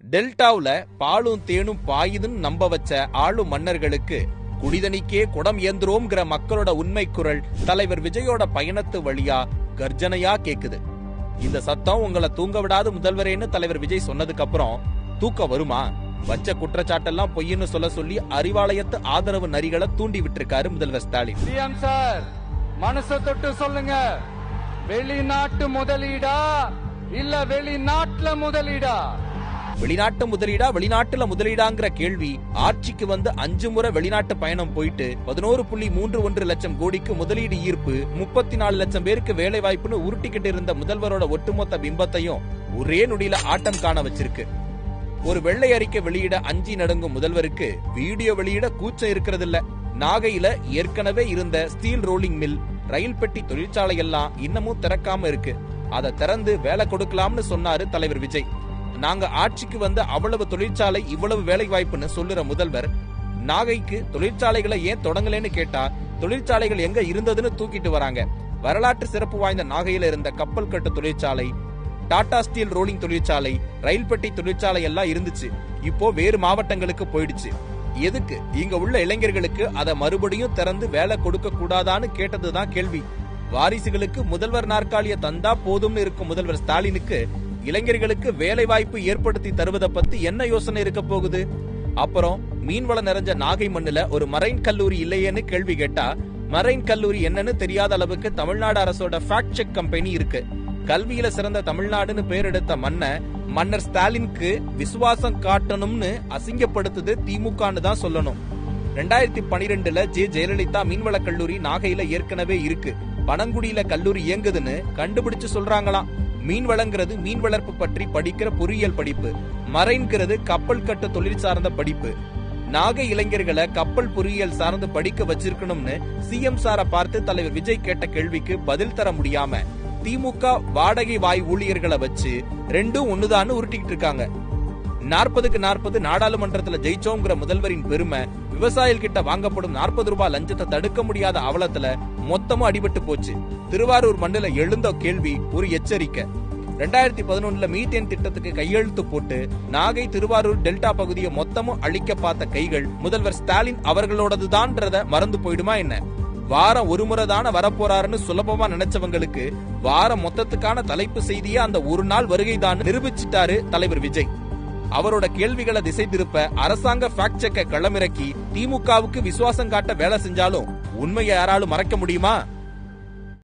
டெல்டாவுல பாலும் தேனும் பாயுதுன்னு நம்ப வச்ச ஆளும் மன்னர்களுக்கு குடிதனிக்கே குடம் ஏந்துரோம்ங்கிற மக்களோட உண்மை குரல் தலைவர் விஜயோட பயணத்து வழியா கர்ஜனையா கேக்குது. இந்த சத்தம் உங்களை தூங்க விடாத முதல்வரேன்னு தலைவர் விஜய் சொன்னதுக்கு அப்புறம் தூக்கம் வருமா? வச்ச குற்றச்சாட்டெல்லாம் பொய்ன்னு சொல்ல சொல்லி அறிவாலயத்து ஆதரவு நரிகளை தூண்டி விட்டிருக்காரு முதல்வர் ஸ்டாலின். சிஎம் சார், மனச தொட்டு சொல்லுங்க, வெளிநாட்டு முதலீடா இல்ல வெளிநாட்டுல முதலீடா? வெளிநாட்டு முதலீடா வெளிநாட்டுல முதலீடாங்கிற கேள்வி ஆட்சிக்கு வந்து 5 முறை வெளிநாட்டு பயணம் போயிட்டு 11.31 லட்சம் கோடிக்கு முதலீடு ஈர்ப்பு, 34 லட்சம் பேருக்கு வேலை வாய்ப்புன்னு உருட்டிக்கிட்டு இருந்த முதல்வரோட ஒட்டுமொத்த பிம்பத்தையும் ஒரே நொடியில ஆட்டம் காண வச்சிருக்கு. ஒரு வெள்ளை அறிக்கை வெளியிட அஞ்சி நடுங்கும் முதல்வருக்கு வீடியோ வெளியிட கூச்சம் இருக்கிறது இல்ல. நாகையில ஏற்கனவே இருந்த ஸ்டீல் ரோலிங் மில், ரயில் பெட்டி தொழிற்சாலை எல்லாம் இன்னமும் திறக்காம இருக்கு. அதை திறந்து வேலை கொடுக்கலாம்னு சொன்னாரு தலைவர் விஜய். நாங்க ஆட்சிக்கு வந்து அவ்வளவு தொழிற்சாலை இவ்வளவு வேலை வாய்ப்புன்னு சொல்லுற முதல்வர் நாகைக்கு தொழிற்சாலைகளை ஏன் தொடங்கலன்னு கேட்டா தொழிற்சாலைகள் எங்க இருந்ததுன்னு தூக்கிட்டு வராங்க. வரலாற்று சிறப்பு வாய்ந்த நாகையில இருந்த கப்பல் கட்டு தொழிற்சாலை, டாடா ஸ்டீல் ரோலிங் தொழிற்சாலை, ரயில் பெட்டி தொழிற்சாலை எல்லாம் இருந்துச்சு. இப்போ வேறு மாவட்டங்களுக்கு போயிடுச்சு. எதுக்கு? இங்க உள்ள இளைஞர்களுக்கு அதை மறுபடியும் திறந்து வேலை கொடுக்க கூடாதான்னு கேட்டதுதான் கேள்வி. வாரிசுகளுக்கு முதல்வர் நாற்காலிய தந்தா போதும்னு இருக்கும் முதல்வர் ஸ்டாலினுக்கு இளைஞர்களுக்கு வேலை வாய்ப்பு ஏற்படுத்தி தருவதை பத்தி என்ன யோசனை இருக்க போகுது? அப்புறம் மீன்வள நிறைஞ்ச நாகை மண்ணுல ஒரு மரைன் கல்லூரி இல்லையேன்னு கேள்வி கேட்டா மரைன் கல்லூரி என்னன்னு தெரியாத அளவுக்கு தமிழ்நாடு அரசோட ஃபேக்ட் செக் கம்பெனி இருக்கு. கல்வியில சிறந்த தமிழ்நாடுன்னு பேர் எடுத்த மன்னர் ஸ்டாலினுக்கு விசுவாசம் காட்டணும்னு அசிங்கப்படுத்துது திமுகன்னு தான் சொல்லணும். 2012 ஜெயலலிதா மீன்வள கல்லூரி நாகையில ஏற்கனவே இருக்கு. பனங்குடியில கல்லூரி இயங்குதுன்னு கண்டுபிடிச்சு சொல்றாங்களாம். மீன் வளங்கிறது மீன் வளர்ப்பு பற்றி படிக்கிற பொறியியல் படிப்பு, மரைன்கிறது கப்பல் கட்டு தொழில் சார்ந்த படிப்பு. நாகை இளைஞர்களை கப்பல் பொறியியல் சார்ந்து படிக்க வச்சிருக்கணும்னு சிஎம் சாரை பார்த்து தலைவர் விஜய் கேட்ட கேள்விக்கு பதில் தர முடியாம திமுக வாடகை வாய் ஊழியர்களை வச்சு ரெண்டும் ஒண்ணுதான்னு உருட்டிக்கிட்டு இருக்காங்க. 40க்கு 40 நாடாளுமன்றத்துல ஜெயிச்சோங்கிற முதல்வரின் பெருமை விவசாயிகள் கிட்ட வாங்கப்படும் 40 ரூபாய் லஞ்சத்தை தடுக்க முடியாத அவலத்துல மொத்தமும் அடிபட்டு போச்சு. திருவாரூர் மண்ணில எழுந்த கேள்வி ஒரு எச்சரிக்கை. 2011 மீத்தேன் திட்டத்துக்கு கையெழுத்து போட்டு நாகை திருவாரூர் டெல்டா பகுதியை மொத்தமும் அழிக்க பார்த்த கைகள் முதல்வர் ஸ்டாலின் அவர்களோடதுதான்றத மறந்து போயிடுமா என்ன? வாரம் ஒரு முறை தானே வரப்போறாருன்னு சுலபமா நினைச்சவங்களுக்கு வாரம் மொத்தத்துக்கான தலைப்பு செய்தியா அந்த ஒரு நாள் வருகைதான் நிரூபிச்சிட்டாரு தலைவர் விஜய். அவரோட கேள்விகளை திசை திருப்ப அரசாங்க ஃபேக்ட் செக்க களமிறக்கி திமுகவுக்கு விசுவாசம் காட்ட வேலை செஞ்சாலும் உண்மையை யாராலும் மறைக்க முடியுமா?